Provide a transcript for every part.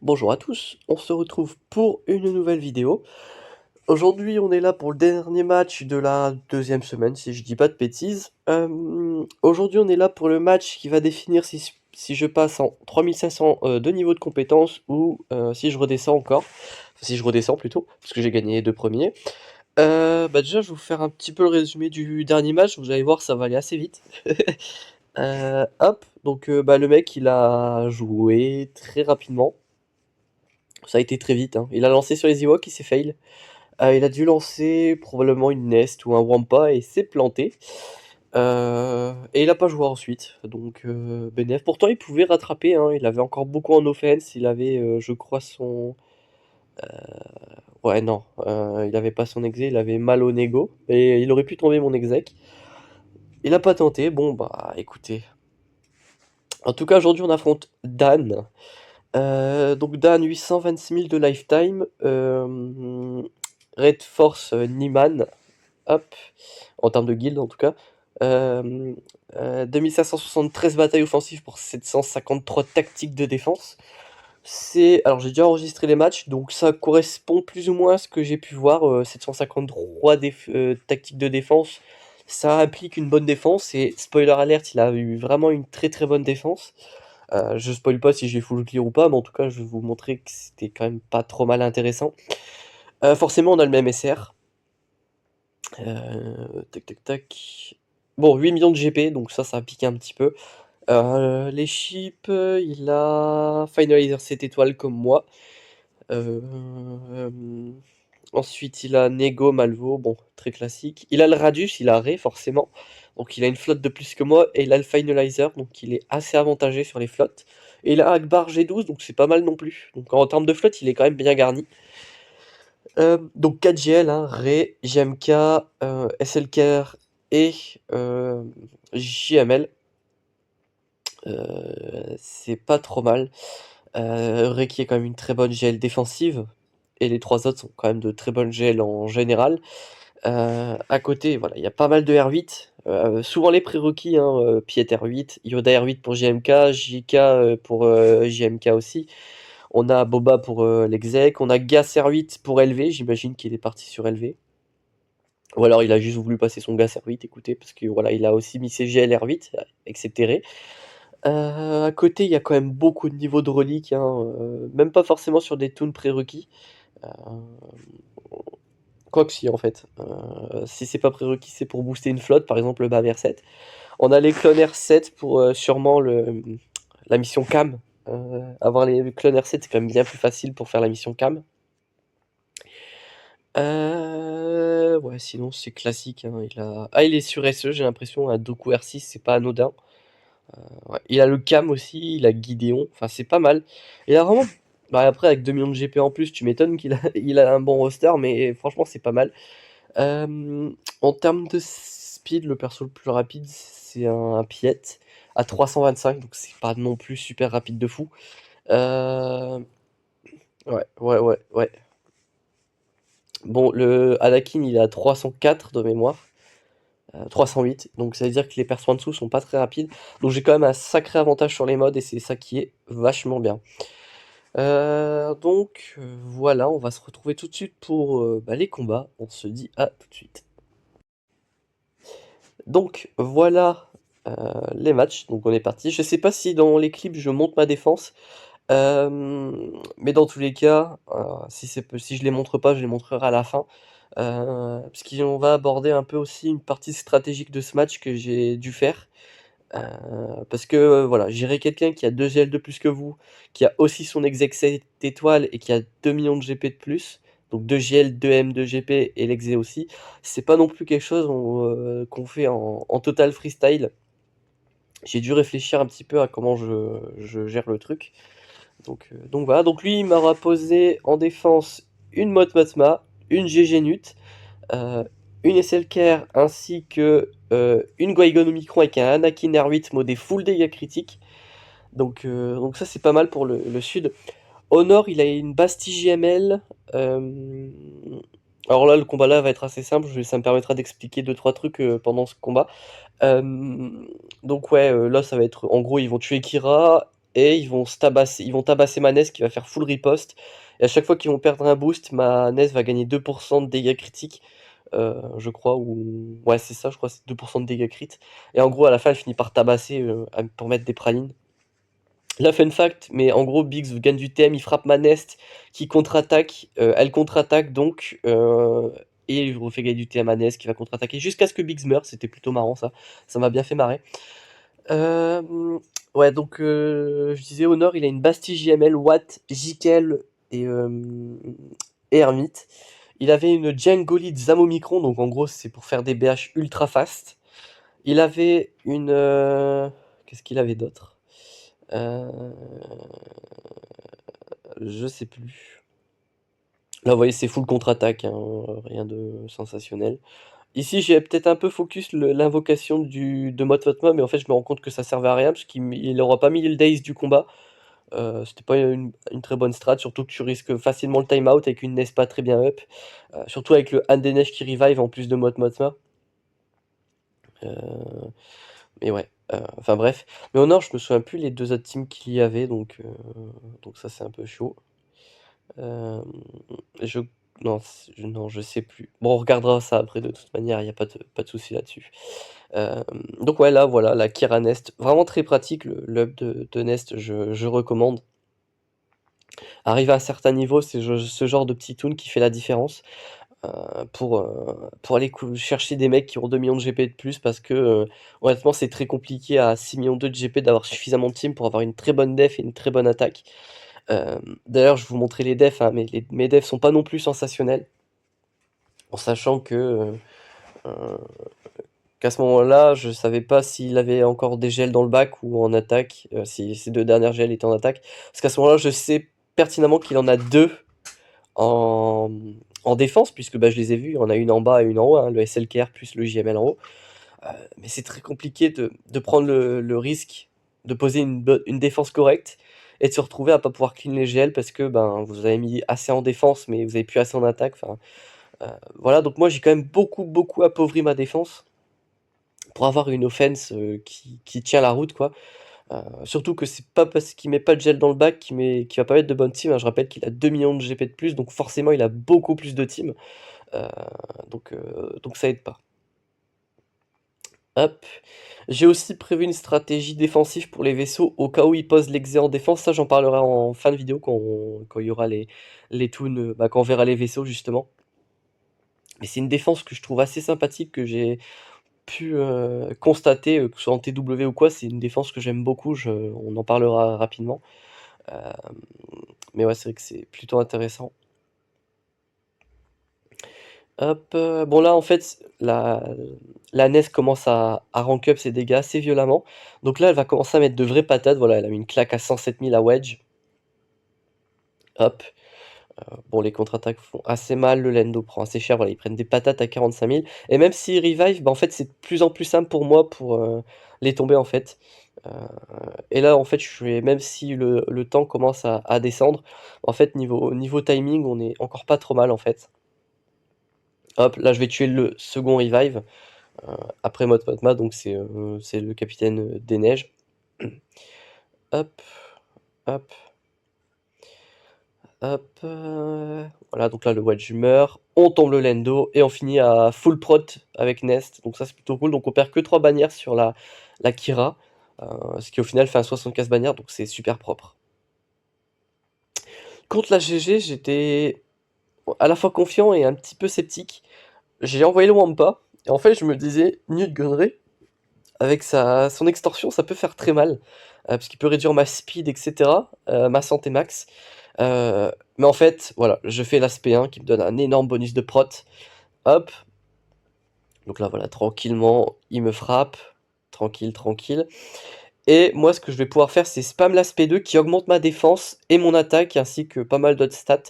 Bonjour à tous, on se retrouve pour une nouvelle vidéo. Aujourd'hui, on est là pour le dernier match de la deuxième semaine, si je dis pas de bêtises. Aujourd'hui, on est là pour le match qui va définir si je passe en 3500 de niveau de compétence ou si je redescends encore. Enfin, si je redescends plutôt, parce que j'ai gagné les deux premiers. Déjà, je vais vous faire un petit peu le résumé du dernier match. Vous allez voir, ça va aller assez vite. Hop, donc le mec, il a joué très rapidement. Ça a été très vite, hein. Il a lancé sur les Ewoks, il s'est fail. Il a dû lancer probablement une Nest ou un Wampa et s'est planté. Et il a pas joué ensuite, donc bénef. Pourtant, il pouvait rattraper, hein. Il avait encore beaucoup en offense. Il avait, je crois, son. Ouais, non, il avait pas son exé, il avait mal au nego. Et il aurait pu tomber mon exec. Il a pas tenté. Bon, bah écoutez. En tout cas, aujourd'hui, on affronte Dan. Donc Dan, 826 000 de lifetime. Red Force Niman, hop, en termes de guild en tout cas. 2573 batailles offensives pour 753 tactiques de défense. Alors j'ai déjà enregistré les matchs, donc ça correspond plus ou moins à ce que j'ai pu voir. 753 tactiques de défense, ça implique une bonne défense. Et spoiler alert, il a eu vraiment une très très bonne défense. Je spoil pas si j'ai full clear ou pas, mais en tout cas je vais vous montrer que c'était quand même pas trop mal intéressant. Forcément on a le même SR. Tac tac tac. Bon, 8 millions de GP, donc ça a piqué un petit peu. Les chips, il a Finalizer 7 étoiles comme moi. Euh, Ensuite, il a Nego, Malvo, bon, très classique. Il a le Radius, il a Ré, forcément. Donc il a une flotte de plus que moi. Et il a le Finalizer, donc il est assez avantagé sur les flottes. Et il a Akbar G12, donc c'est pas mal non plus. Donc en termes de flotte, il est quand même bien garni. Donc 4 GL, hein, Ré, JMK, SLKR et JML. C'est pas trop mal. Ré qui est quand même une très bonne GL défensive. Et les trois autres sont quand même de très bonnes GL en général. À côté, voilà, il y a pas mal de R8. Souvent les prérequis, hein, Piet R8, Yoda R8 pour JMK, JK pour JMK aussi. On a Boba pour l'exec, on a Gas R8 pour LV, j'imagine qu'il est parti sur LV. Ou alors il a juste voulu passer son Gas R8, écoutez, parce que voilà, il a aussi mis ses GL R8, excepté Ré. À côté, il y a quand même beaucoup de niveaux de reliques, hein, même pas forcément sur des toons prérequis. Euh, Quoique si en fait. Si c'est pas prérequis, c'est pour booster une flotte, par exemple le Bamer 7. On a les clones R7 pour sûrement la mission Cam. Avoir les clones R7, c'est quand même bien plus facile pour faire la mission Cam. Ouais, sinon c'est classique, hein. Il est sur SE, j'ai l'impression, à Doku R6, c'est pas anodin. Ouais. Il a le Cam aussi, il a Gideon, enfin c'est pas mal. Il a vraiment. Bah, après, avec 2 millions de GP en plus, tu m'étonnes il a un bon roster, mais franchement, c'est pas mal. En termes de speed, le perso le plus rapide, c'est un Piet à 325, donc c'est pas non plus super rapide de fou. Euh, ouais. Bon, le Anakin, il est à 304 de mémoire. 308, donc ça veut dire que les persos en dessous sont pas très rapides. Donc j'ai quand même un sacré avantage sur les modes et c'est ça qui est vachement bien. Voilà, on va se retrouver tout de suite pour les combats. On se dit à tout de suite. Donc voilà les matchs, donc on est parti. Je sais pas si dans les clips je monte ma défense, mais dans tous les cas, si je les montre pas, je les montrerai à la fin. Parce qu'on va aborder un peu aussi une partie stratégique de ce match que j'ai dû faire. Parce que voilà, j'irai quelqu'un qui a 2 GL de plus que vous, qui a aussi son exec 7 étoiles et qui a 2 millions de GP de plus. Donc 2 GL, 2 M, 2 GP et l'exé aussi. C'est pas non plus quelque chose qu'on fait en total freestyle. J'ai dû réfléchir un petit peu à comment je gère le truc. Donc voilà, donc lui il m'aura posé en défense une Mot Motma, une GG Nut, euh, une SLKR ainsi que une Qui-Gon Omicron avec un Anakin R8 modé full dégâts critiques. Donc ça c'est pas mal pour le sud. Au nord il a une Bastille GML. euh, alors là le combat là va être assez simple, ça me permettra d'expliquer deux trois trucs pendant ce combat. Euh, donc ouais, là ça va être, en gros ils vont tuer Kira et ils vont tabasser ma Nest qui va faire full riposte. Et à chaque fois qu'ils vont perdre un boost, ma Nest va gagner 2% de dégâts critiques, je crois, ou ouais, c'est ça, je crois, c'est 2% de dégâts crit. Et en gros, à la fin, elle finit par tabasser pour mettre des pralines. La fun fact, mais en gros, Biggs gagne du TM, il frappe ma Nest qui contre-attaque, elle contre-attaque donc, et il refait gagner du TM à Nest qui va contre-attaquer jusqu'à ce que Biggs meure. C'était plutôt marrant ça m'a bien fait marrer. Ouais, donc je disais au nord, il a une Bastille JML, Watt, Jikel et Hermite. Il avait une Djangolid Zamomicron, donc en gros c'est pour faire des BH ultra fast. Il avait une... Qu'est-ce qu'il avait d'autre? Je sais plus. Là, vous voyez, c'est full contre-attaque, hein, rien de sensationnel. Ici, j'ai peut-être un peu focus l'invocation de Motmotma, mais en fait, je me rends compte que ça servait à rien, parce qu'il aura pas mis le Daze du combat. C'était pas une très bonne strat, surtout que tu risques facilement le timeout avec une Nest pas très bien up. Surtout avec le Han des Neiges qui revive en plus de Motmotma. Mais ouais, enfin bref. Mais au nord, je me souviens plus les deux autres teams qu'il y avait, donc ça c'est un peu chaud. Je non, non, je sais plus. Bon, on regardera ça après de toute manière, il n'y a pas de souci là-dessus. Donc ouais, là, voilà, la Kira Nest, vraiment très pratique, le hub de Nest, je recommande. Arrivé à un certain niveau, c'est ce genre de petit toon qui fait la différence, pour aller chercher des mecs qui ont 2 millions de GP de plus, parce que, honnêtement, c'est très compliqué à 6 millions de GP d'avoir suffisamment de team pour avoir une très bonne def et une très bonne attaque. D'ailleurs, je vous montrais les defs, hein, mais mes defs sont pas non plus sensationnels. En sachant qu'à ce moment-là, je savais pas s'il avait encore des gels dans le bac ou en attaque, si ces deux dernières gels étaient en attaque. Parce qu'à ce moment-là, je sais pertinemment qu'il en a deux en, en défense, puisque bah, je les ai vus, il y en a une en bas et une en haut, hein, le SLKR plus le JML en haut. Mais c'est très compliqué de prendre le risque de poser une défense correcte et de se retrouver à pas pouvoir clean les GL parce que ben, vous avez mis assez en défense mais vous avez plus assez en attaque. Enfin, voilà, donc moi j'ai quand même beaucoup appauvri ma défense pour avoir une offense qui tient la route, quoi. Surtout que c'est pas parce qu'il met pas de gel dans le bac qu'il va pas mettre de bonne team, hein. Je rappelle qu'il a 2 millions de GP de plus, donc forcément il a beaucoup plus de team. Donc ça aide pas. Hop. J'ai aussi prévu une stratégie défensive pour les vaisseaux au cas où ils posent l'exé en défense. Ça, j'en parlerai en fin de vidéo quand il y aura les toons, bah, quand on verra les vaisseaux justement. Mais c'est une défense que je trouve assez sympathique, que j'ai pu constater, que ce soit en TW ou quoi. C'est une défense que j'aime beaucoup. On en parlera rapidement. Euh, mais ouais, c'est vrai que c'est plutôt intéressant. Hop, bon là en fait la Nest commence à rank up ses dégâts assez violemment. Donc là elle va commencer à mettre de vraies patates, voilà, elle a mis une claque à 107 000 à Wedge. Hop, bon les contre-attaques font assez mal, le Lendo prend assez cher, voilà, ils prennent des patates à 45 000. Et même s'ils revive, bah en fait c'est de plus en plus simple pour moi pour les tomber en fait. Et là en fait même si le temps commence à descendre, en fait niveau timing on est encore pas trop mal en fait. Hop, là je vais tuer le second revive. Après Motma, donc c'est le capitaine des neiges. Hop, hop, hop. Voilà, donc là le Wedge meurt. On tombe le Lendo et on finit à full prot avec Nest. Donc ça c'est plutôt cool. Donc on perd que 3 bannières sur la Kira. Ce qui au final fait un 75 bannières, donc c'est super propre. Contre la GG, j'étais à la fois confiant et un petit peu sceptique. J'ai envoyé le Wampa. Et en fait je me disais, Newt Gunray, avec son extorsion, ça peut faire très mal, parce qu'il peut réduire ma speed, etc., ma santé max. Mais en fait, voilà, je fais l'aspect 1 qui me donne un énorme bonus de prot. Hop. Donc là, voilà, tranquillement, il me frappe. Tranquille. Et moi, ce que je vais pouvoir faire, c'est spam l'aspect 2 qui augmente ma défense et mon attaque, ainsi que pas mal d'autres stats.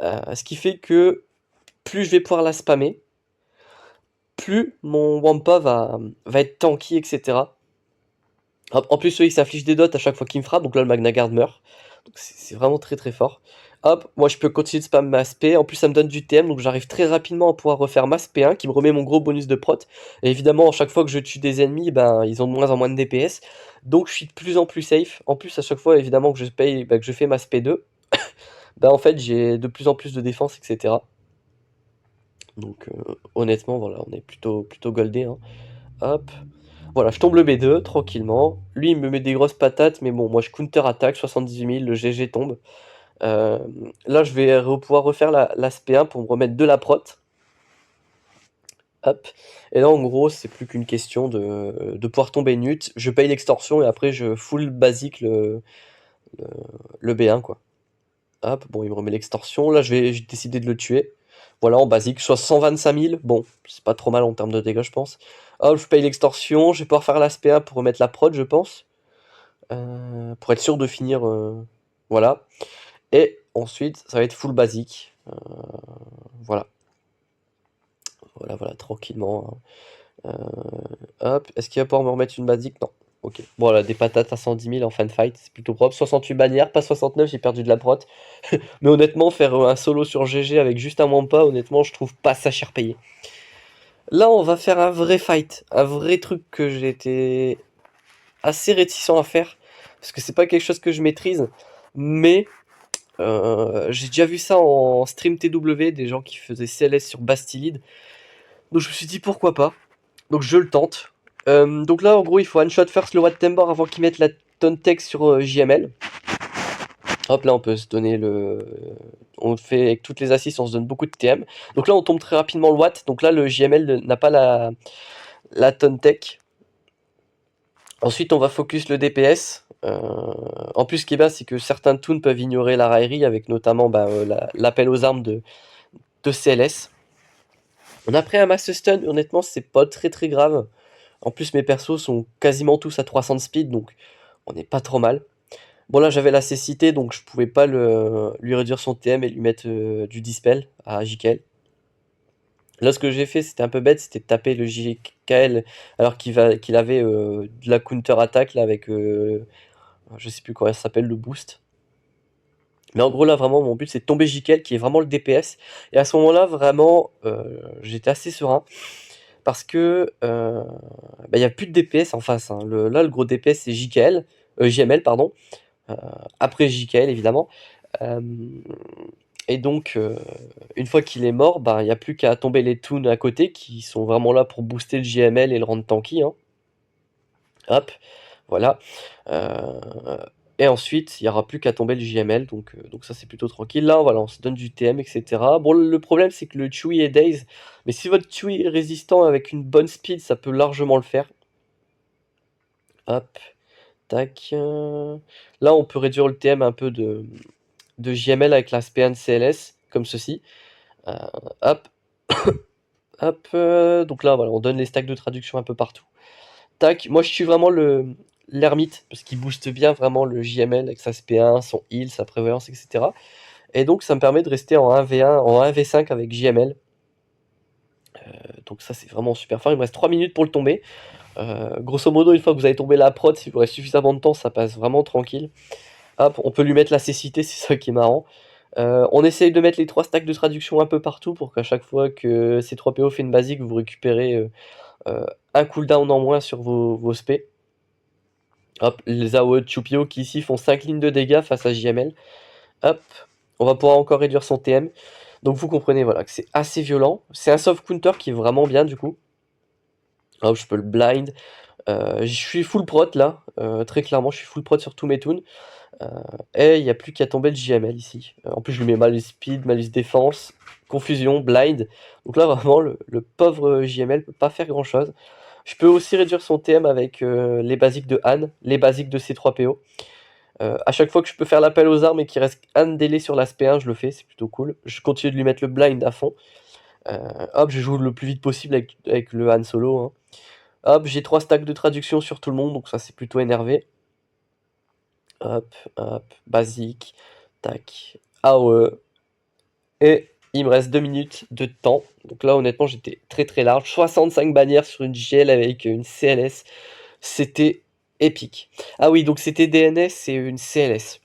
Ce qui fait que plus je vais pouvoir la spammer, plus mon Wampa va être tanky, etc. En plus, il s'inflige des dots à chaque fois qu'il me frappe, donc là le Magna Guard meurt. Donc c'est vraiment très fort. Hop, moi je peux continuer de spam ma SP, en plus ça me donne du TM, donc j'arrive très rapidement à pouvoir refaire ma SP1 qui me remet mon gros bonus de prot. Et évidemment, à chaque fois que je tue des ennemis, ben ils ont de moins en moins de DPS, donc je suis de plus en plus safe. En plus, à chaque fois évidemment que je paye, que je fais ma SP2, ben en fait j'ai de plus en plus de défense, etc. Donc honnêtement, voilà, on est plutôt goldé, hein. Hop. Voilà, je tombe le B2 tranquillement. Lui, il me met des grosses patates, mais bon, moi je counter-attaque, 78 000, le GG tombe. Là, je vais pouvoir refaire la SP1 pour me remettre de la prot. Hop. Et là, en gros, c'est plus qu'une question de pouvoir tomber nut. Je paye l'extorsion et après, je full basique le B1, quoi. Hop, bon, il me remet l'extorsion. Là, j'ai décidé de le tuer. Voilà, en basique, soit 125 000. Bon, c'est pas trop mal en termes de dégâts, je pense. Hop, je paye l'extorsion. Je vais pouvoir faire la SP1 pour remettre la prod, je pense. Pour être sûr de finir. Voilà. Et ensuite, ça va être full basique. Voilà. Voilà, tranquillement, hein. Hop, est-ce qu'il va pouvoir me remettre une basique? Non. Ok. Bon, là, des patates à 110 000 en fin de fight, c'est plutôt propre. 68 bannières, pas 69, j'ai perdu de la prot. Mais honnêtement, faire un solo sur GG avec juste un Wampa, honnêtement, je trouve pas ça cher payé. Là, on va faire un vrai fight. Un vrai truc que j'ai été assez réticent à faire. Parce que c'est pas quelque chose que je maîtrise. Mais j'ai déjà vu ça en stream TW, des gens qui faisaient CLS sur Bastilide. Donc je me suis dit pourquoi pas. Donc je le tente. Donc là en gros il faut one shot first le Watt Timber avant qu'il mette la Tontex sur JML. Hop là on peut se donner le... On fait avec toutes les assists, on se donne beaucoup de TM. Donc là on tombe très rapidement le Watt. Donc là le JML n'a pas la Tontech. Ensuite on va focus le DPS. En plus ce qui est bien c'est que certains toons peuvent ignorer la raillerie avec notamment l'appel aux armes de CLS. On a pris un mass stun, honnêtement c'est pas très grave. En plus mes persos sont quasiment tous à 300 de speed, donc on n'est pas trop mal. Bon là j'avais la cécité, donc je pouvais pas lui réduire son TM et lui mettre du dispel à JKL. Là ce que j'ai fait c'était un peu bête, c'était de taper le JKL alors qu'il avait de la counter attaque là avec je sais plus comment ça s'appelle, le boost. Mais en gros là vraiment mon but c'est de tomber JKL qui est vraiment le DPS. Et à ce moment là vraiment j'étais assez serein. Parce que il n'y a plus de DPS en face, hein. Là, le gros DPS, c'est JKL, JML, pardon. Après JKL, évidemment. Euh, et donc, une fois qu'il est mort, il n'y a plus qu'à tomber les toons à côté qui sont vraiment là pour booster le JML et le rendre tanky, hein. Hop, voilà. Et ensuite, il n'y aura plus qu'à tomber le JML, donc ça c'est plutôt tranquille. Là, voilà, on se donne du TM, etc. Bon, le problème c'est que le Chewie est Daze, mais si votre Chewie est résistant avec une bonne speed, ça peut largement le faire. Hop, tac. Là, on peut réduire le TM un peu de JML avec la SPN CLS, comme ceci. Hop, hop. Donc là, voilà, on donne les stacks de traduction un peu partout. Tac, moi je suis vraiment l'ermite, parce qu'il booste bien vraiment le JML avec sa SP1, son heal, sa prévoyance, etc. Et donc ça me permet de rester en 1v1, en 1v5 avec JML. Donc ça c'est vraiment super fort. Il me reste 3 minutes pour le tomber. Grosso modo, une fois que vous avez tombé la prod, si vous reste suffisamment de temps, ça passe vraiment tranquille. Hop, on peut lui mettre la cécité, c'est ça qui est marrant. On essaye de mettre les 3 stacks de traduction un peu partout pour qu'à chaque fois que C3PO fait une basique, vous récupérez un cooldown en moins sur vos spé. Hop, les AOE de Chupio qui ici font 5 lignes de dégâts face à JML. Hop, on va pouvoir encore réduire son TM. Donc vous comprenez voilà, que c'est assez violent. C'est un soft counter qui est vraiment bien du coup. Hop, je peux le blind. Je suis full prot là, très clairement je suis full prot sur tous mes toons. Et il n'y a plus qu'à tomber le JML ici. En plus je lui mets malus speed, malus défense, confusion, blind. Donc là vraiment le pauvre JML peut pas faire grand chose. Je peux aussi réduire son TM avec les basiques de Han, les basiques de C3PO. À chaque fois que je peux faire l'appel aux armes et qu'il reste un délai sur l'aspect 1, je le fais, c'est plutôt cool. Je continue de lui mettre le blind à fond. Hop, je joue le plus vite possible avec le Han Solo, hein. Hop, j'ai 3 stacks de traduction sur tout le monde, donc ça c'est plutôt énervé. Hop, basique, tac, AOE. Et il me reste 2 minutes de temps. Donc là honnêtement j'étais très large. 65 bannières sur une GL avec une CLS. C'était épique. Ah oui, donc c'était DNS et une CLS.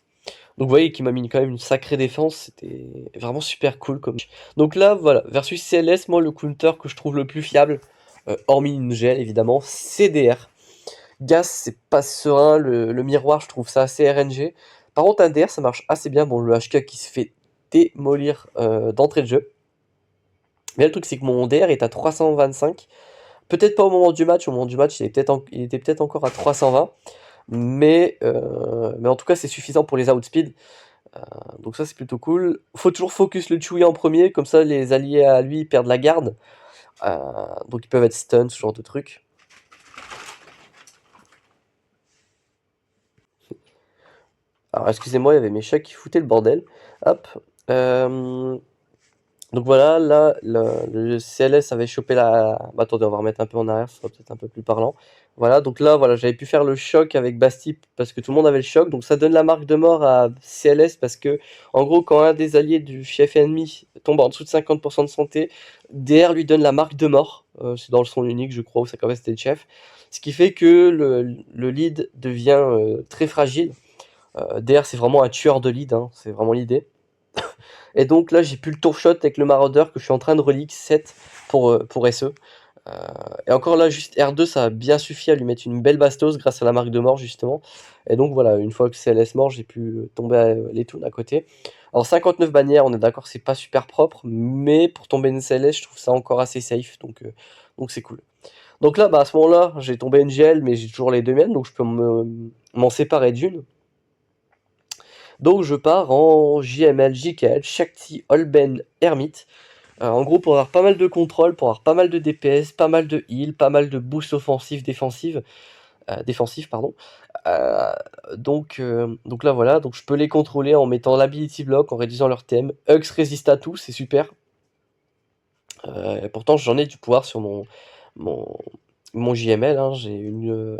Donc vous voyez qu'il m'a mis quand même une sacrée défense, c'était vraiment super cool comme. Donc là, voilà, versus CLS, moi le counter que je trouve le plus fiable, hormis une gel évidemment, c'est DR. Gas, c'est pas serein, le miroir, je trouve ça assez RNG. Par contre, un DR, ça marche assez bien. Bon, le HK qui se fait démolir d'entrée de jeu. Mais le truc, c'est que mon DR est à 325. Peut-être pas au moment du match. Au moment du match, il était peut-être encore à 320. Mais en tout cas, c'est suffisant pour les outspeed. Donc ça, c'est plutôt cool. Faut toujours focus le Chewie en premier. Comme ça, les alliés à lui perdent la garde. Donc ils peuvent être stun, ce genre de truc. Alors excusez-moi, il y avait mes chats qui foutaient le bordel. Hop. Donc voilà, là, le CLS avait chopé la. Bah, attendez, on va remettre un peu en arrière, ce sera peut-être un peu plus parlant. Voilà, donc là, voilà, j'avais pu faire le choc avec Basti parce que tout le monde avait le choc. Donc ça donne la marque de mort à CLS parce que, en gros, quand un des alliés du chef ennemi tombe en dessous de 50% de santé, DR lui donne la marque de mort. C'est dans le son unique, je crois, où sa capacité de chef. Ce qui fait que le lead devient très fragile. DR, c'est vraiment un tueur de lead, hein, c'est vraiment l'idée. Et donc là, j'ai pu le tour shot avec le maraudeur que je suis en train de relique 7 pour SE. Et encore là, juste R2, ça a bien suffi à lui mettre une belle bastos grâce à la marque de mort, justement. Et donc voilà, une fois que CLS mort, j'ai pu tomber les toons à côté. Alors 59 bannières, on est d'accord, c'est pas super propre, mais pour tomber une CLS, je trouve ça encore assez safe, donc c'est cool. Donc là, bah, à ce moment-là, j'ai tombé une GL, mais j'ai toujours les deux miennes, donc je peux m'en séparer d'une. Donc je pars en JML, JKL, Shakti, Holben, Hermite. En gros, pour avoir pas mal de contrôle, pour avoir pas mal de DPS, pas mal de heal, pas mal de boost offensif, défensif, pardon. Euh, donc là voilà, donc je peux les contrôler en mettant l'ability block, en réduisant leur TM. Hux résiste à tout, c'est super. Pourtant j'en ai du pouvoir sur mon, mon JML, hein. J'ai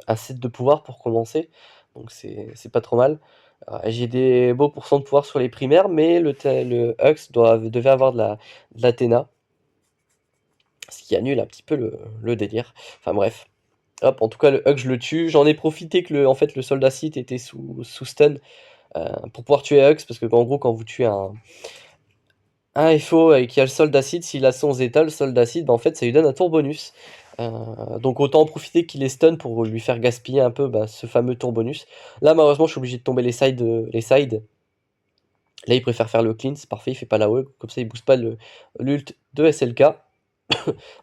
un set de pouvoir pour commencer, donc c'est pas trop mal. J'ai des beaux pourcents de pouvoir sur les primaires, mais le Hux devait avoir de l'Athéna, ce qui annule un petit peu le délire. Enfin bref. Hop, en tout cas, le Hug, je le tue. J'en ai profité que en fait, le soldat Sith était sous stun pour pouvoir tuer Hux, parce que en gros, quand vous tuez un FO et qu'il y a le soldat Sith, s'il a son Zeta, le soldat Sith, bah, en fait, ça lui donne un tour bonus. Donc autant en profiter qu'il est stun pour lui faire gaspiller un peu bah, ce fameux tour bonus. Là, malheureusement, je suis obligé de tomber les sides. Là, il préfère faire le clean, c'est parfait, il fait pas la WE, comme ça, il booste pas l'ult de SLK.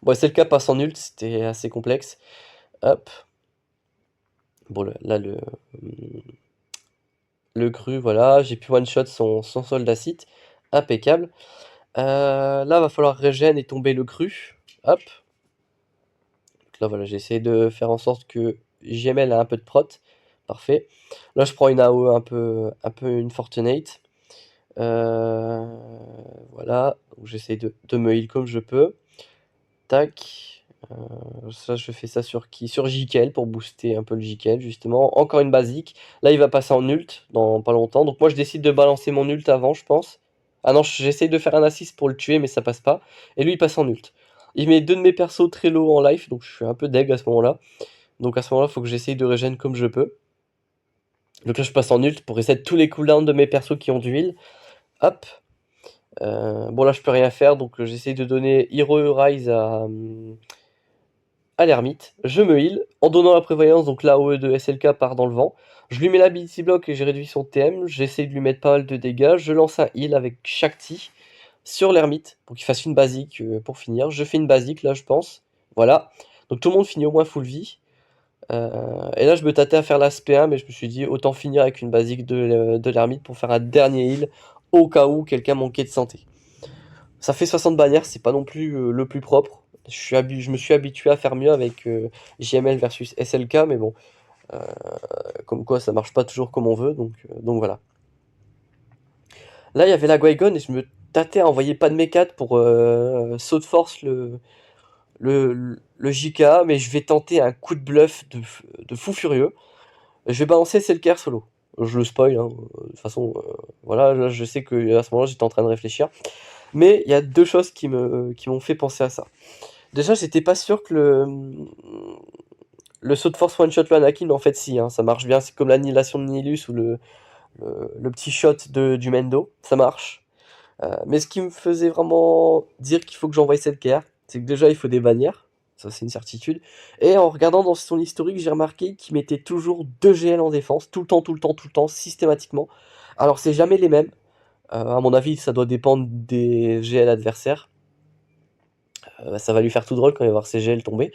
Bon, SLK passe en ult, c'était assez complexe. Hop. Bon, là, le cru, voilà, j'ai pu one-shot son soldat site. Impeccable. Là, va falloir régène et tomber le cru. Hop. Donc là, voilà, j'ai essayé de faire en sorte que JML a un peu de prot. Parfait. Là, je prends une AOE un peu une Fortunate. Voilà. Donc, j'essaye de me heal comme je peux. Tac. Ça, je fais ça sur qui? Sur JKL pour booster un peu le JKL, justement. Encore une basique. Là, il va passer en ult dans pas longtemps. Donc, moi, je décide de balancer mon ult avant, je pense. Ah non, j'essaye de faire un assist pour le tuer, mais ça passe pas. Et lui, il passe en ult. Il met deux de mes persos très low en life, donc je suis un peu deg à ce moment-là. Donc, à ce moment-là, il faut que j'essaye de régène comme je peux. Donc là, je passe en ult pour reset tous les cooldowns de mes persos qui ont du heal. Hop. Bon, là, je peux rien faire, donc j'essaye de donner Hero Rise à l'ermite, je me heal, en donnant la prévoyance, donc la OE de SLK part dans le vent, je lui mets l'ability block et j'ai réduit son TM, j'essaie de lui mettre pas mal de dégâts, je lance un heal avec Shakti sur l'ermite, pour qu'il fasse une basique pour finir, je fais une basique là je pense, voilà, donc tout le monde finit au moins full vie, et là je me tâtais à faire la SP1, mais je me suis dit autant finir avec une basique de l'ermite pour faire un dernier heal, au cas où quelqu'un manquait de santé. Ça fait 60 bannières, c'est pas non plus le plus propre. Je me suis habitué à faire mieux avec JML versus SLK, mais bon, euh, comme quoi ça marche pas toujours comme on veut, donc voilà. Là, il y avait la Qui-Gon et je me tâtais à envoyer pas de mécate pour saut de force le JK, mais je vais tenter un coup de bluff de fou furieux. Je vais balancer SLK solo. Je le spoil, hein. De toute façon, voilà, là, je sais que à ce moment-là, j'étais en train de réfléchir. Mais il y a deux choses qui m'ont fait penser à ça. Déjà, j'étais pas sûr que le saut de force one-shot le Anakin, en fait, si, hein, ça marche bien. C'est comme l'annihilation de Nihilus ou le petit shot du Mendo, ça marche. Mais ce qui me faisait vraiment dire qu'il faut que j'envoie Selker, c'est que déjà il faut des bannières, ça c'est une certitude. Et en regardant dans son historique, j'ai remarqué qu'il mettait toujours 2 GL en défense, tout le temps, tout le temps, tout le temps, systématiquement. Alors c'est jamais les mêmes. À mon avis, ça doit dépendre des GL adversaires. Ça va lui faire tout drôle quand il va voir ses GL tomber.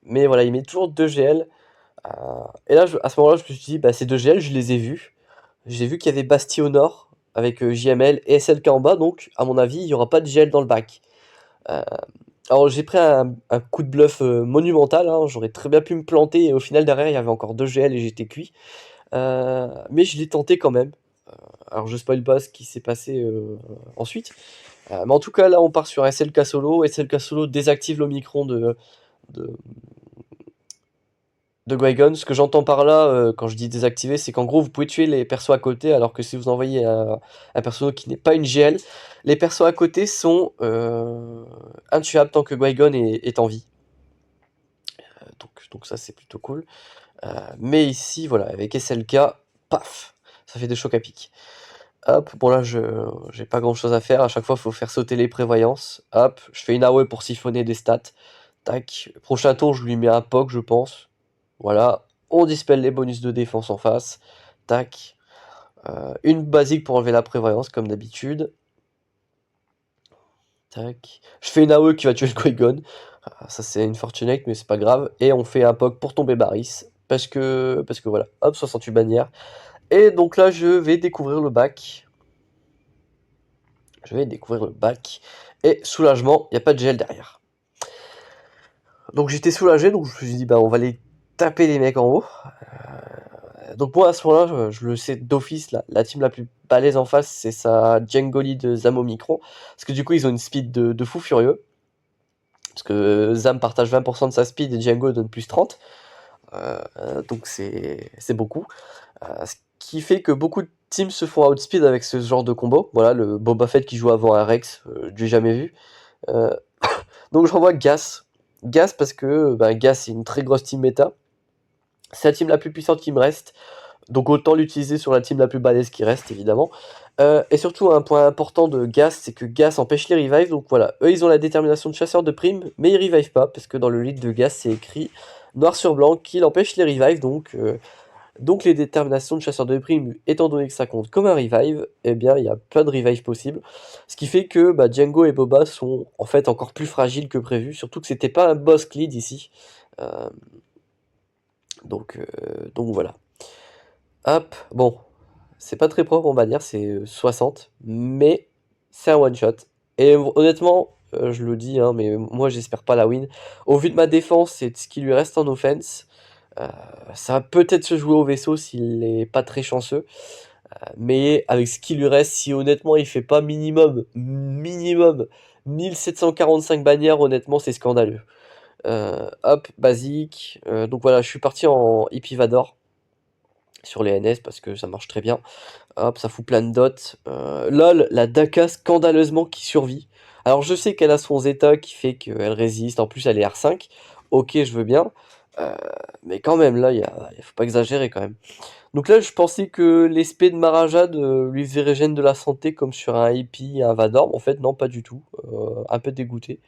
Mais voilà, il met toujours 2 GL. Et là, à ce moment-là, je me suis dit, bah, ces 2 GL, je les ai vus. J'ai vu qu'il y avait Bastille au nord, avec JML et SLK en bas, donc à mon avis, il n'y aura pas de GL dans le bac. Euh, alors j'ai pris un coup de bluff monumental, hein, j'aurais très bien pu me planter, et au final derrière, il y avait encore 2 GL et j'étais cuit. Mais je l'ai tenté quand même. Alors je spoil pas ce qui s'est passé ensuite. Mais en tout cas, là, on part sur SLK solo. SLK solo désactive l'Omicron de, de Qui-Gon. Ce que j'entends par là, quand je dis désactiver, c'est qu'en gros, vous pouvez tuer les persos à côté, alors que si vous envoyez un perso qui n'est pas une GL, les persos à côté sont intuables tant que Qui-Gon est en vie. Donc ça, c'est plutôt cool. Mais ici, voilà, avec SLK, paf, ça fait des chocs à pic. Hop, bon là, j'ai pas grand chose à faire. À chaque fois, il faut faire sauter les prévoyances. Hop, je fais une AOE pour siphonner des stats. Tac. Prochain tour, je lui mets un POC, je pense. Voilà. On dispelle les bonus de défense en face. Tac. Une basique pour enlever la prévoyance, comme d'habitude. Tac. Je fais une AOE qui va tuer le Qui-Gon. Ça, c'est une fortunate, mais c'est pas grave. Et on fait un POC pour tomber Barris. Parce que voilà. Hop, 68 bannières. Et donc là, je vais découvrir le bac. Je vais découvrir le bac. Et soulagement, il n'y a pas de gel derrière. Donc j'étais soulagé, donc je me suis dit, bah on va aller taper les mecs en haut. Donc moi à ce moment-là, je le sais d'office, la team la plus balèze en face, c'est sa Djangoli de Zam Omicron. Parce que du coup, ils ont une speed de fou furieux. Parce que Zam partage 20% de sa speed et Django donne plus 30. Donc c'est beaucoup. Ce qui fait que beaucoup de teams se font outspeed avec ce genre de combo. Voilà, le Boba Fett qui joue avant un Rex, je l'ai jamais vu. Euh, donc je renvoie Gas. Gas parce que Gas c'est une très grosse team méta. C'est la team la plus puissante qui me reste. Donc autant l'utiliser sur la team la plus balèze qui reste évidemment. Et surtout un point important de Gas, c'est que Gas empêche les revives. Donc voilà, eux ils ont la détermination de chasseur de primes, mais ils revive pas, parce que dans le lead de Gas c'est écrit noir sur blanc qu'il empêche les revives. Donc les déterminations de chasseur de primes, étant donné que ça compte comme un revive, eh bien il y a plein de revives possibles. Ce qui fait que Django et Boba sont en fait encore plus fragiles que prévu, surtout que c'était pas un boss lead ici. Euh, donc voilà. Hop, bon, c'est pas très propre on va dire, c'est 60, mais c'est un one shot. Et honnêtement, je le dis, hein, mais moi j'espère pas la win. Au vu de ma défense et de ce qui lui reste en offense, euh, ça va peut-être se jouer au vaisseau s'il est pas très chanceux. Mais avec ce qui lui reste, si honnêtement il fait pas minimum 1745 bannières, honnêtement c'est scandaleux. Hop, basique. Donc voilà, je suis parti en Hippie Vador sur les NS parce que ça marche très bien. Hop, ça fout plein de dots. LOL, la Daka scandaleusement qui survit. Alors je sais qu'elle a son Zeta qui fait qu'elle résiste, en plus elle est R5. Ok, je veux bien. Euh, mais quand même, là, il faut pas exagérer quand même. Donc là, je pensais que l'esprit de Marajad lui faisait régène de la santé comme sur un hippie, un Vador. En fait, non, pas du tout. Un peu dégoûté,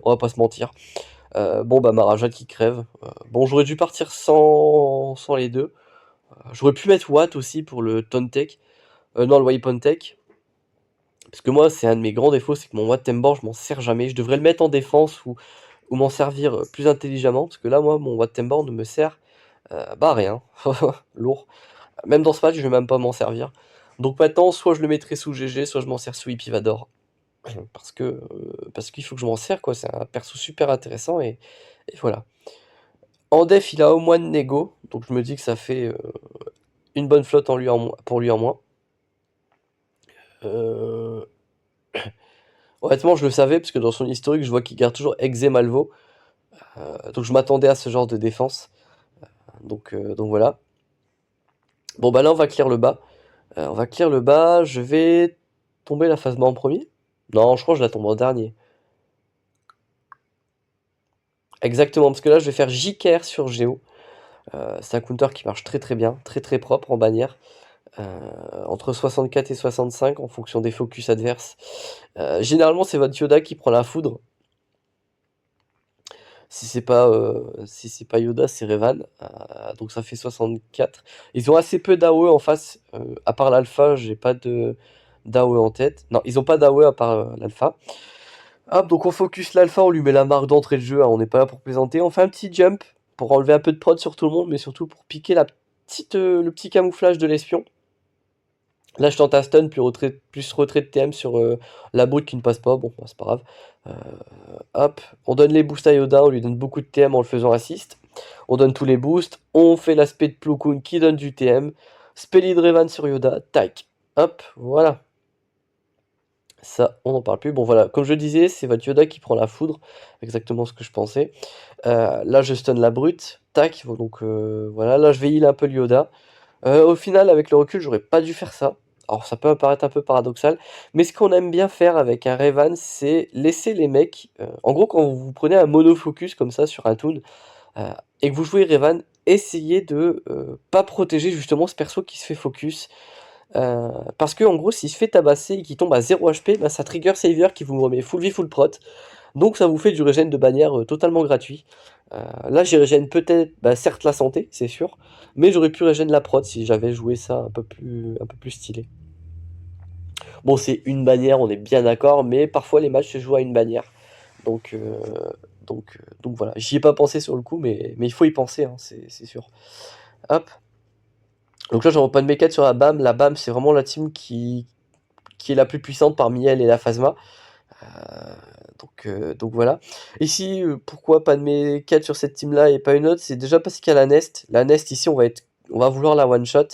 on va pas se mentir. Bon, Marajad qui crève. Bon, j'aurais dû partir sans les deux. J'aurais pu mettre Watt aussi pour le Tontek. Non, le Weapon Tech. Parce que moi, c'est un de mes grands défauts, c'est que mon Watt Tembar, je m'en sers jamais. Je devrais le mettre en défense ou m'en servir plus intelligemment. Parce que là, moi, mon Watt Tembar ne me sert à rien. Lourd. Même dans ce match, je vais même pas m'en servir. Donc maintenant, soit je le mettrai sous GG, soit je m'en sers sous Ipivador. Parce qu'il faut que je m'en sers, quoi. C'est un perso super intéressant et voilà. En def, il a au moins de négo, donc je me dis que ça fait une bonne flotte pour lui en moins. Euh, Honnêtement, je le savais, parce que dans son historique, je vois qu'il garde toujours Exe et Malvo. Donc je m'attendais à ce genre de défense. Donc voilà. Bon, là, on va clear le bas. On va clear le bas. Je vais tomber la phase bas en premier. Non, je crois que je la tombe en dernier. Exactement, parce que là, je vais faire JKR sur Géo. C'est un counter qui marche très très bien, très très propre en bannière. Entre 64 et 65 en fonction des focus adverses. Généralement, c'est votre Yoda qui prend la foudre. Si c'est pas Yoda, c'est Revan. Donc ça fait 64. Ils ont assez peu d'AOE en face. À part l'alpha, j'ai pas de d'AOE en tête. Non, ils ont pas d'AOE à part l'alpha. Hop, donc on focus l'alpha, on lui met la marque d'entrée de jeu, hein, on n'est pas là pour plaisanter. On fait un petit jump pour enlever un peu de prod sur tout le monde, mais surtout pour piquer le petit camouflage de l'espion. Là, je tente un stun, plus retrait de TM sur la brute qui ne passe pas. Bon, bah, c'est pas grave. Hop, on donne les boosts à Yoda, on lui donne beaucoup de TM en le faisant assist. On donne tous les boosts. On fait l'aspect de Plo Koon qui donne du TM. Spellid Revan sur Yoda. Tac. Hop, voilà. Ça, on n'en parle plus. Bon, voilà. Comme je disais, c'est votre Yoda qui prend la foudre. Exactement ce que je pensais. Là, je stun la brute. Tac. Donc, voilà. Là, je vais heal un peu le Yoda. Au final, avec le recul, j'aurais pas dû faire ça. Alors ça peut paraître un peu paradoxal, mais ce qu'on aime bien faire avec un Revan, c'est laisser les mecs... en gros, quand vous prenez un monofocus comme ça sur un toon, et que vous jouez Revan, essayez de pas protéger justement ce perso qui se fait focus. Parce que en gros, s'il se fait tabasser et qu'il tombe à 0 HP, bah, ça trigger Savior qui vous remet full vie, full prot. Donc ça vous fait du régène de bannière totalement gratuit. Là, j'ai régène peut-être, bah, certes la santé, c'est sûr, mais j'aurais pu régène la prod si j'avais joué ça un peu plus stylé. Bon, c'est une bannière, on est bien d'accord, mais parfois les matchs se jouent à une bannière. Donc voilà, j'y ai pas pensé sur le coup, mais il faut y penser, hein, c'est sûr. Hop. Donc là, j'envoie pas de mécade sur la BAM. La BAM, c'est vraiment la team qui est la plus puissante parmi elle et la Phasma. Donc voilà. Ici, pourquoi pas de mes 4 sur cette team-là et pas une autre? C'est déjà parce qu'il y a la Nest. La Nest, ici, on va vouloir la one-shot.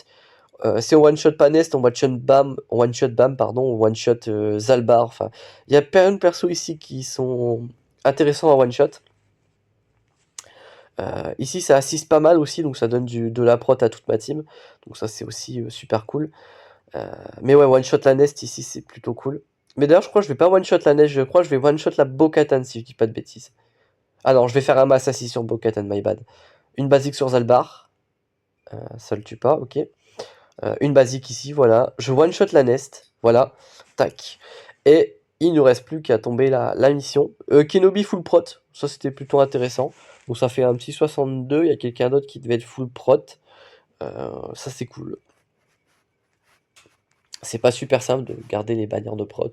Si on one-shot pas Nest, on one-shot BAM, pardon, on one-shot Zalbar. Enfin, il y a plein de persos ici qui sont intéressants à one-shot. Ici, ça assiste pas mal aussi, donc ça donne de la prot à toute ma team. Donc ça, c'est aussi super cool. Mais ouais, one-shot la Nest ici, c'est plutôt cool. Mais d'ailleurs, je crois que je vais pas one-shot la Nest, je crois que je vais one-shot la Bo-Katan, si je dis pas de bêtises. Ah non, je vais faire un mass assis sur Bo-Katan, my bad. Une basique sur Zalbar. Ça le tue pas, ok. Une basique ici, voilà. Je one-shot la Nest, voilà. Tac. Et il ne reste plus qu'à tomber la mission. Kenobi full prot, ça c'était plutôt intéressant. Donc ça fait un petit 62, il y a quelqu'un d'autre qui devait être full prot. Ça c'est cool. C'est pas super simple de garder les bannières de prot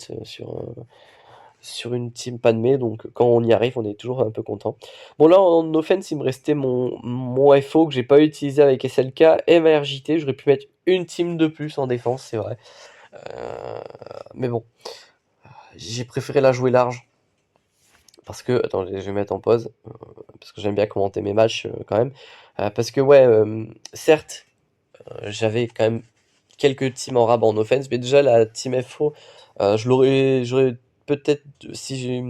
sur une team Padmé, donc quand on y arrive, on est toujours un peu content. Bon là, en offense, il me restait mon FO que j'ai pas utilisé avec SLK et ma RJT. J'aurais pu mettre une team de plus en défense, c'est vrai. Mais bon, j'ai préféré la jouer large. Parce que, attends, je vais mettre en pause, parce que j'aime bien commenter mes matchs quand même. Parce que ouais, certes, j'avais quand même quelques teams en rab en offense, mais déjà la team FO, j'aurais peut-être, si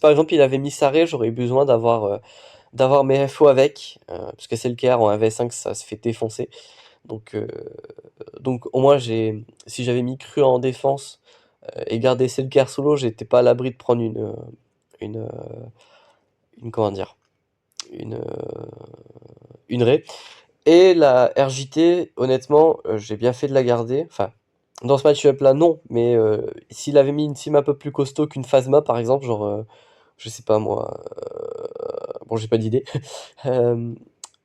par exemple il avait mis Saré, j'aurais eu besoin d'avoir mes FO avec, parce que c'est le KR en 1v5, ça se fait défoncer. Donc, au moins, si j'avais mis Cru en défense et gardé Selker solo, j'étais pas à l'abri de prendre une, euh, comment dire, une raie. Et la RJT, honnêtement, j'ai bien fait de la garder. Enfin, dans ce match-up là, non, mais s'il avait mis une team un peu plus costaud qu'une Phasma, par exemple, genre, je sais pas moi, bon, j'ai pas d'idée. Euh,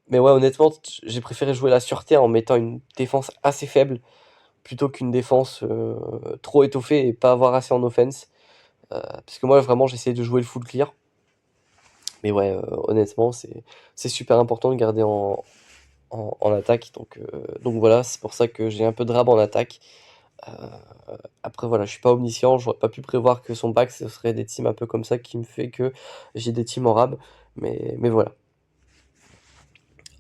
mais ouais, honnêtement, j'ai préféré jouer la sûreté en mettant une défense assez faible plutôt qu'une défense trop étoffée et pas avoir assez en offense. Parce que moi, vraiment, j'essayais de jouer le full clear. Mais ouais, honnêtement, c'est super important de garder en attaque. Donc voilà, c'est pour ça que j'ai un peu de rab en attaque. Euh, Après, voilà, je suis pas omniscient, j'aurais pas pu prévoir que son back, ce serait des teams un peu comme ça qui me fait que j'ai des teams en rab. Mais voilà.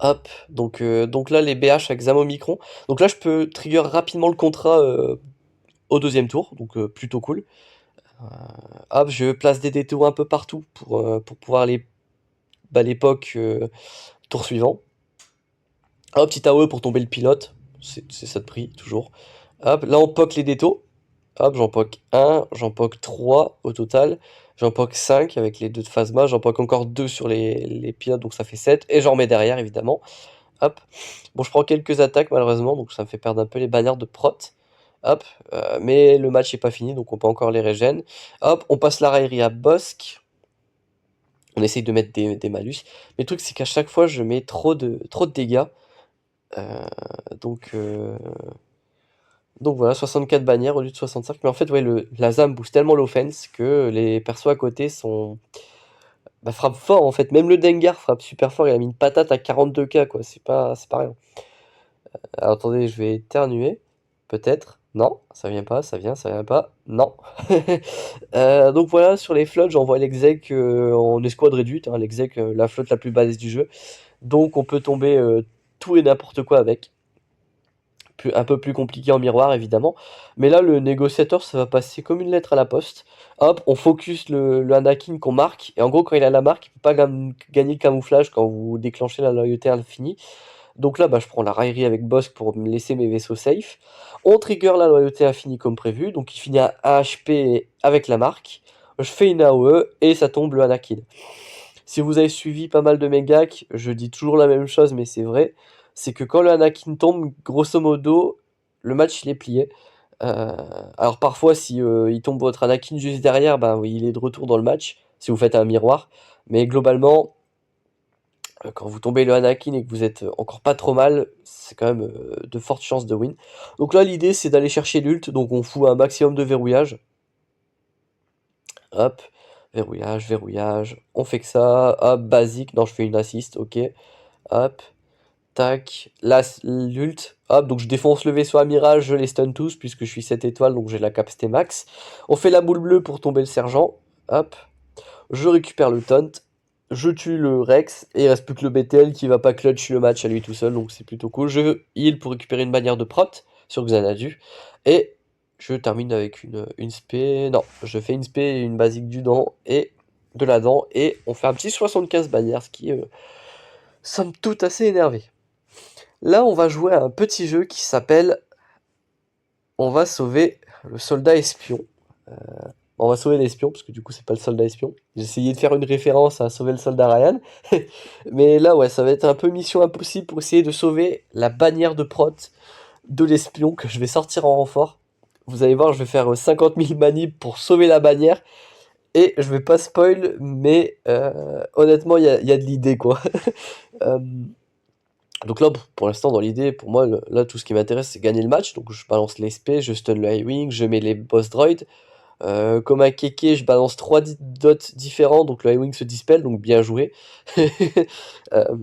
Hop, donc là, les BH avec Zamomicron. Donc là, je peux trigger rapidement le contrat au deuxième tour, donc plutôt cool. Hop, je place des détours un peu partout pour pouvoir l'époque tour suivant. Hop, petit AOE pour tomber le pilote, c'est ça de prix, toujours. Hop, là on poke les détos. Hop, j'en poke 1, j'en poke 3 au total. J'en poke 5 avec les deux de Phasma, j'en poke encore 2 sur les pilotes, donc ça fait 7. Et j'en remets derrière, évidemment. Hop. Bon, je prends quelques attaques malheureusement, donc ça me fait perdre un peu les bannières de prot. Hop, mais le match n'est pas fini, donc on peut encore les régène. Hop, on passe la raillerie à Bosque. On essaye de mettre des malus. Mais le truc, c'est qu'à chaque fois, je mets trop de dégâts. Euh, donc, euh, donc voilà, 64 bannières au lieu de 65. Mais en fait, ouais, la ZAM booste tellement l'offense que les persos à côté frappent fort en fait. Même le Dengar frappe super fort. Il a mis une patate à 42k, quoi. C'est pas rien. Alors, attendez, je vais éternuer. Peut-être. Non, ça vient pas, ça vient pas. Non. Donc voilà, sur les flottes, j'envoie l'exec en escouade réduite. Hein, l'exec, la flotte la plus basse du jeu. Donc on peut tomber tout et n'importe quoi avec. Un peu plus compliqué en miroir évidemment. Mais là, le négociateur, ça va passer comme une lettre à la poste. Hop, on focus le Anakin qu'on marque. Et en gros, quand il a la marque, il peut pas gagner le camouflage quand vous déclenchez la loyauté infinie. Donc là, bah, je prends la raillerie avec Bossk pour me laisser mes vaisseaux safe. On trigger la loyauté infinie comme prévu. Donc il finit à 1 HP avec la marque. Je fais une AOE et ça tombe le Anakin. Si vous avez suivi pas mal de mes gags, je dis toujours la même chose, mais c'est vrai. C'est que quand le Anakin tombe, grosso modo, le match il est plié. Euh, alors parfois, si il tombe votre Anakin juste derrière, ben oui, il est de retour dans le match. Si vous faites un miroir. Mais globalement, quand vous tombez le Anakin et que vous êtes encore pas trop mal, c'est quand même de fortes chances de win. Donc là, l'idée c'est d'aller chercher l'ult, donc on fout un maximum de verrouillage. Hop, verrouillage, verrouillage. On fait que ça. Hop, basique. Non, je fais une assist, ok. Hop, tac. Là, l'ult. Hop, donc je défonce le vaisseau amiral, je les stun tous, puisque je suis 7 étoiles, donc j'ai la capacité max. On fait la boule bleue pour tomber le sergent. Hop, je récupère le taunt. Je tue le Rex, et il reste plus que le BTL qui va pas clutch le match à lui tout seul, donc c'est plutôt cool. Je heal pour récupérer une bannière de prot sur Xanadu. Et je termine avec une spé. Non, je fais une spé et une basique du dent et de la dent. Et on fait un petit 75 bannières, ce qui est somme toute assez énervé. Là, on va jouer à un petit jeu qui s'appelle On va sauver le soldat espion. On va sauver l'espion, parce que du coup, c'est pas le soldat espion. J'ai essayé de faire une référence à sauver le soldat Ryan. Mais là, ouais, ça va être un peu mission impossible pour essayer de sauver la bannière de prot de l'espion que je vais sortir en renfort. Vous allez voir, je vais faire 50 000 manips pour sauver la bannière. Et je vais pas spoil, mais honnêtement, il y a de l'idée, quoi. Euh, donc là, pour l'instant, dans l'idée, pour moi, là, tout ce qui m'intéresse, c'est gagner le match. Donc je balance l'SP, je stun le High-Wing, je mets les boss droids. Comme un kéké, je balance 3 dots différents, donc le High-Wing se dispelle, donc bien joué. Euh,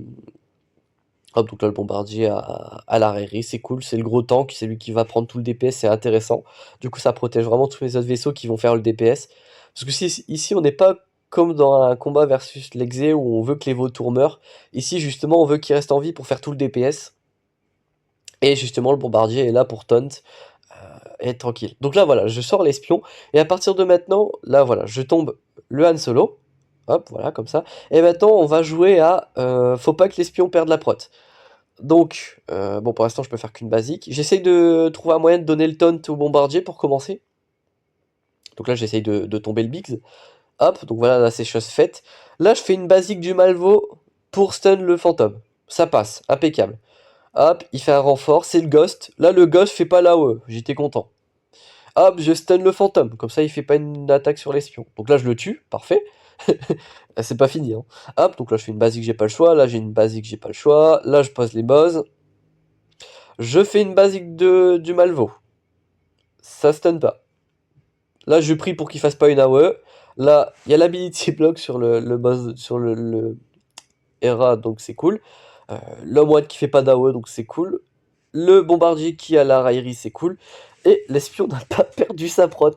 Hop, donc là, le bombardier à l'arrière, c'est cool, c'est le gros tank, c'est lui qui va prendre tout le DPS, c'est intéressant. Du coup, ça protège vraiment tous les autres vaisseaux qui vont faire le DPS. Parce que si, ici, on n'est pas comme dans un combat versus l'Exe où on veut que les vautours meurent. Ici, justement, on veut qu'ils restent en vie pour faire tout le DPS. Et justement, le bombardier est là pour taunt et être tranquille. Donc là, voilà, je sors l'espion. Et à partir de maintenant, là, voilà, je tombe le Han Solo. Hop, voilà, comme ça. Et maintenant, on va jouer à faut pas que l'espion perde la prot. Donc, bon, pour l'instant, je peux faire qu'une basique. J'essaye de trouver un moyen de donner le taunt au bombardier pour commencer. Donc là, j'essaye de tomber le Biggs. Hop, donc voilà, là, c'est chose faite. Là, je fais une basique du Malvo pour stun le fantôme. Ça passe, impeccable. Hop, il fait un renfort, c'est le Ghost. Là, le Ghost fait pas l'AOE, j'étais content. Hop, je stun le fantôme, comme ça, il fait pas une attaque sur l'espion. Donc là, je le tue, parfait. C'est pas fini, hein. Hop, donc là, je fais une basique, j'ai pas le choix. Là, j'ai une basique, j'ai pas le choix. Là, je pose les boss. Je fais une basique du Malvo. Ça stun pas. Là, je prie pour qu'il fasse pas une AOE. Là, il y a l'ability block sur le boss, sur le Hera, donc c'est cool. L'homme moine qui fait pas d'AOE, donc c'est cool. Le bombardier qui a la raillerie, c'est cool. Et l'espion n'a pas perdu sa prot.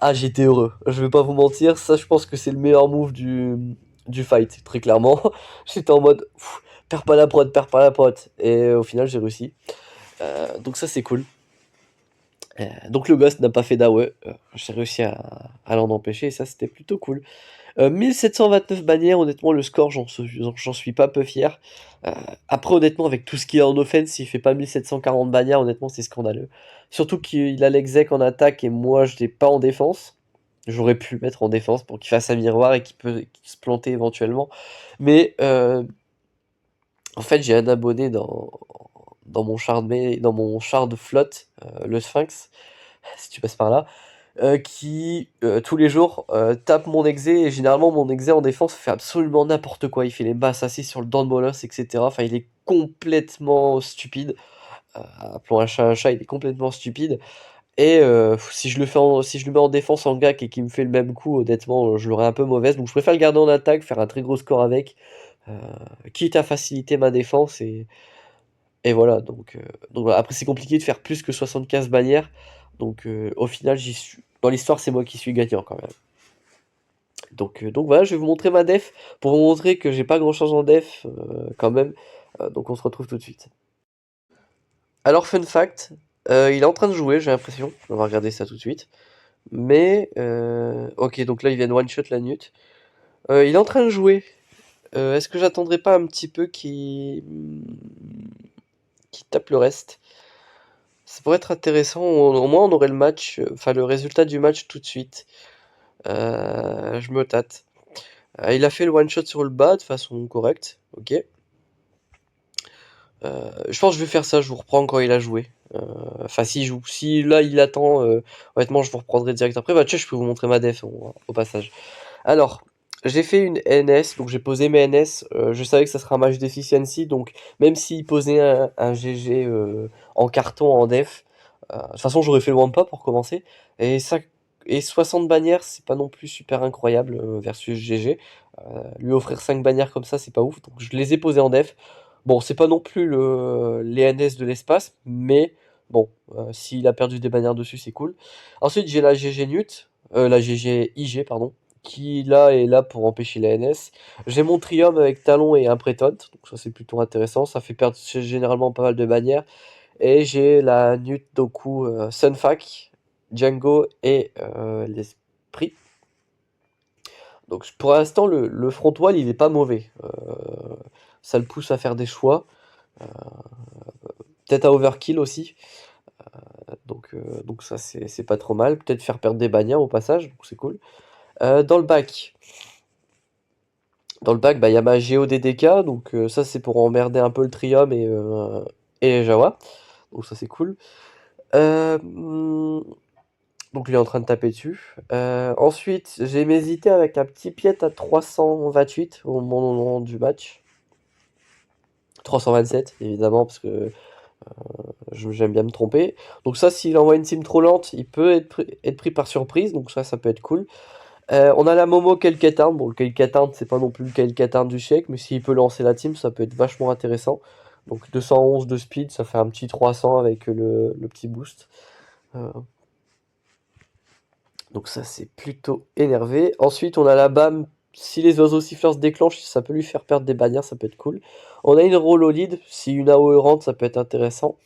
Ah, j'étais heureux. Je vais pas vous mentir, ça, je pense que c'est le meilleur move du fight, très clairement. J'étais en mode, perds pas la prot, perds pas la prot. Et au final, j'ai réussi. Donc ça, c'est cool. Donc le ghost n'a pas fait d'AOE, j'ai réussi à l'en empêcher et ça c'était plutôt cool. 1729 bannières, honnêtement le score j'en suis pas peu fier. Après honnêtement avec tout ce qu'il a en offense, s'il fait pas 1740 bannières, honnêtement c'est scandaleux. Surtout qu'il a l'exec en attaque et moi je l'ai pas en défense. J'aurais pu le mettre en défense pour qu'il fasse un miroir et qu'il peut se planter éventuellement. Mais En fait, j'ai un abonné dans mon char de flotte, le Sphinx, si tu passes par là, qui tous les jours tape mon exé, et généralement mon exé en défense fait absolument n'importe quoi. Il fait les masses assis sur le down de molosse, etc. Enfin, il est complètement stupide. Appelons un chat, il est complètement stupide. Et si je le mets en défense en gack et qu'il me fait le même coup, honnêtement, je l'aurais un peu mauvaise. Donc je préfère le garder en attaque, faire un très gros score avec, euh, quitte à faciliter ma défense. Et voilà, donc voilà. Après, c'est compliqué de faire plus que 75 bannières. Donc au final, dans l'histoire, c'est moi qui suis gagnant quand même. Donc voilà, je vais vous montrer ma def pour vous montrer que j'ai pas grand chose en def quand même. Donc on se retrouve tout de suite. Alors, fun fact, il est en train de jouer, j'ai l'impression. On va regarder ça tout de suite. Mais, ok, donc là, il vient de one-shot la Newt. Il est en train de jouer. Est-ce que j'attendrai pas un petit peu qu'il tape le reste? Ça pourrait être intéressant. Au moins, on aurait le match, enfin, le résultat du match tout de suite. Je me tâte. Il a fait le one-shot sur le bas de façon correcte. Ok. Je pense que je vais faire ça. Je vous reprends quand il a joué. Enfin, s'il joue. Si là, il attend, honnêtement, je vous reprendrai direct après. Bah, tu sais, je peux vous montrer ma def au passage. Alors, j'ai fait une NS, donc j'ai posé mes NS. Je savais que ça sera un match d'efficiency, donc même s'il posait un GG en carton, en def, de toute façon j'aurais fait le one-pas pour commencer. Et, ça, et 60 bannières, c'est pas non plus super incroyable versus GG. Lui offrir 5 bannières comme ça, c'est pas ouf, donc je les ai posées en def. Bon, c'est pas non plus les NS de l'espace, mais bon, s'il a perdu des bannières dessus, c'est cool. Ensuite, j'ai la GG Nut, la GG IG, pardon, qui là est là pour empêcher la NS. J'ai mon Trium avec Talon et un Prétot, donc ça c'est plutôt intéressant, ça fait perdre généralement pas mal de bannières. Et j'ai la Nut Doku Sunfac, Django et l'Esprit. Donc pour l'instant le front wall il est pas mauvais. Ça le pousse à faire des choix. Euh, Peut-être à overkill aussi. Donc ça c'est pas trop mal. Peut-être faire perdre des bannières au passage, donc c'est cool. Dans le bac. Dans le bac, bah, il y a ma GeoDDK, donc ça c'est pour emmerder un peu le Trium et les Jawa. Donc ça c'est cool. Donc il est en train de taper dessus. Ensuite, j'ai hésité avec un petit pied à 328 au moment du match. 327 évidemment, parce que j'aime bien me tromper. Donc ça, s'il envoie une team trop lente, il peut être pris par surprise, donc ça peut être cool. On a la Momo Kelkatan. Bon, le Kelkatan, c'est pas non plus le Kelkatan du siècle, mais s'il peut lancer la team, ça peut être vachement intéressant. Donc 211 de speed, ça fait un petit 300 avec le petit boost. Euh, donc ça, c'est plutôt énervé. Ensuite, on a la BAM. Si les oiseaux siffleurs se déclenchent, ça peut lui faire perdre des bannières, ça peut être cool. On a une roll au lead. Si une AOE rentre, ça peut être intéressant.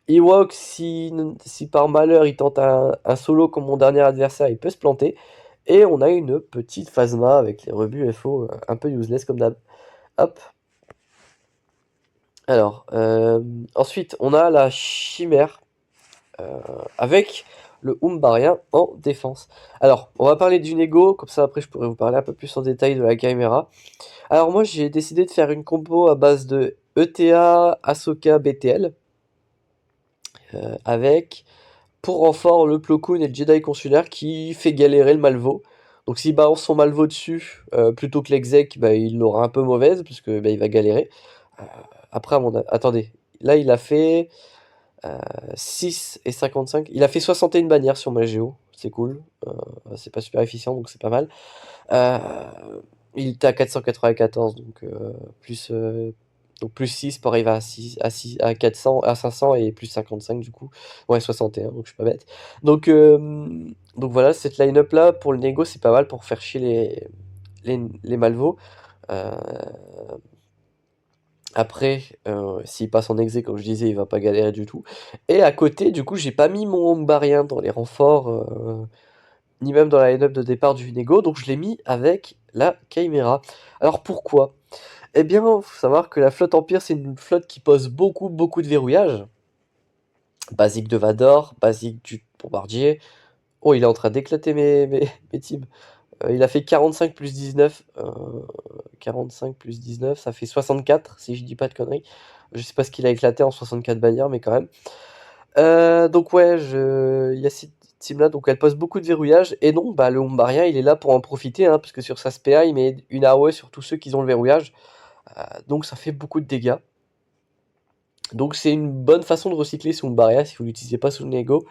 Ewok, si par malheur il tente un solo comme mon dernier adversaire, il peut se planter. Et on a une petite Phasma avec les rebuts FO un peu useless comme d'hab. Hop. Alors, ensuite, on a la Chimère avec le Umbarien en défense. Alors, on va parler du Nego, comme ça après je pourrais vous parler un peu plus en détail de la Chimera. Alors moi j'ai décidé de faire une combo à base de ETA, Ahsoka, BTL, avec pour renfort le Plo Koon et le Jedi consulaire qui fait galérer le Malvo. Donc s'il balance son Malvo dessus, plutôt que l'exec, bah, il l'aura un peu mauvaise, puisque bah, il va galérer. Euh, Après, attendez, là il a fait 6 et 55. Il a fait 61 bannières sur ma Géo, c'est cool. C'est pas super efficient, donc c'est pas mal. Euh, il était à 494, donc plus 6 pour arriver à 400, à 500 et plus 55 du coup. Ouais, 61, donc je suis pas bête. Donc voilà, cette line-up là, pour le négo, c'est pas mal pour faire chier les Malvos. Euh, Après, s'il passe en exé, comme je disais, il va pas galérer du tout. Et à côté, du coup, j'ai pas mis mon Ombarien dans les renforts, ni même dans la line-up de départ du Vinego, donc je l'ai mis avec la Chimera. Alors pourquoi? Eh bien, faut savoir que la flotte Empire, c'est une flotte qui pose beaucoup de verrouillage. Basique de Vador, basique du bombardier. Oh, il est en train d'éclater mes teams. Il a fait 45 plus 19, 45 plus 19, ça fait 64, si je dis pas de conneries. Je sais pas ce qu'il a éclaté en 64 bannières, mais quand même. Donc ouais, il y a cette team-là, donc elle pose beaucoup de verrouillage. Et non, bah, le Umbaria, il est là pour en profiter, hein, parce que sur sa SPA, il met une AOE sur tous ceux qui ont le verrouillage. Donc ça fait beaucoup de dégâts. Donc c'est une bonne façon de recycler son Umbaria si vous l'utilisez pas sous le Nego.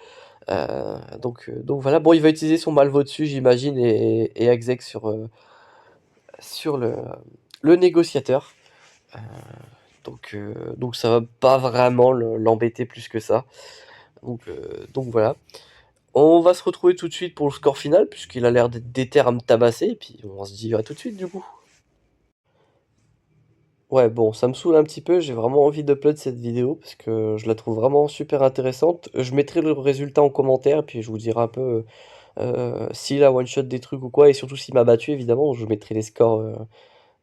Donc voilà, bon, il va utiliser son Malvo dessus, j'imagine, et Exec sur le négociateur. Euh, donc ça va pas vraiment l'embêter plus que ça. Donc voilà. On va se retrouver tout de suite pour le score final, puisqu'il a l'air d'être déter à me tabasser, et puis on se dit à tout de suite du coup. Ouais, bon, ça me saoule un petit peu, j'ai vraiment envie d'upload cette vidéo, parce que je la trouve vraiment super intéressante. Je mettrai le résultat en commentaire, puis je vous dirai un peu s'il a one-shot des trucs ou quoi, et surtout s'il m'a battu, évidemment, je mettrai les scores,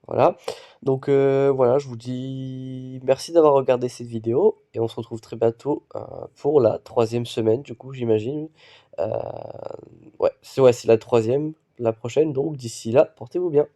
voilà. Donc voilà, je vous dis merci d'avoir regardé cette vidéo, et on se retrouve très bientôt pour la troisième semaine, du coup, j'imagine. Euh, ouais, c'est la troisième, la prochaine, donc d'ici là, portez-vous bien.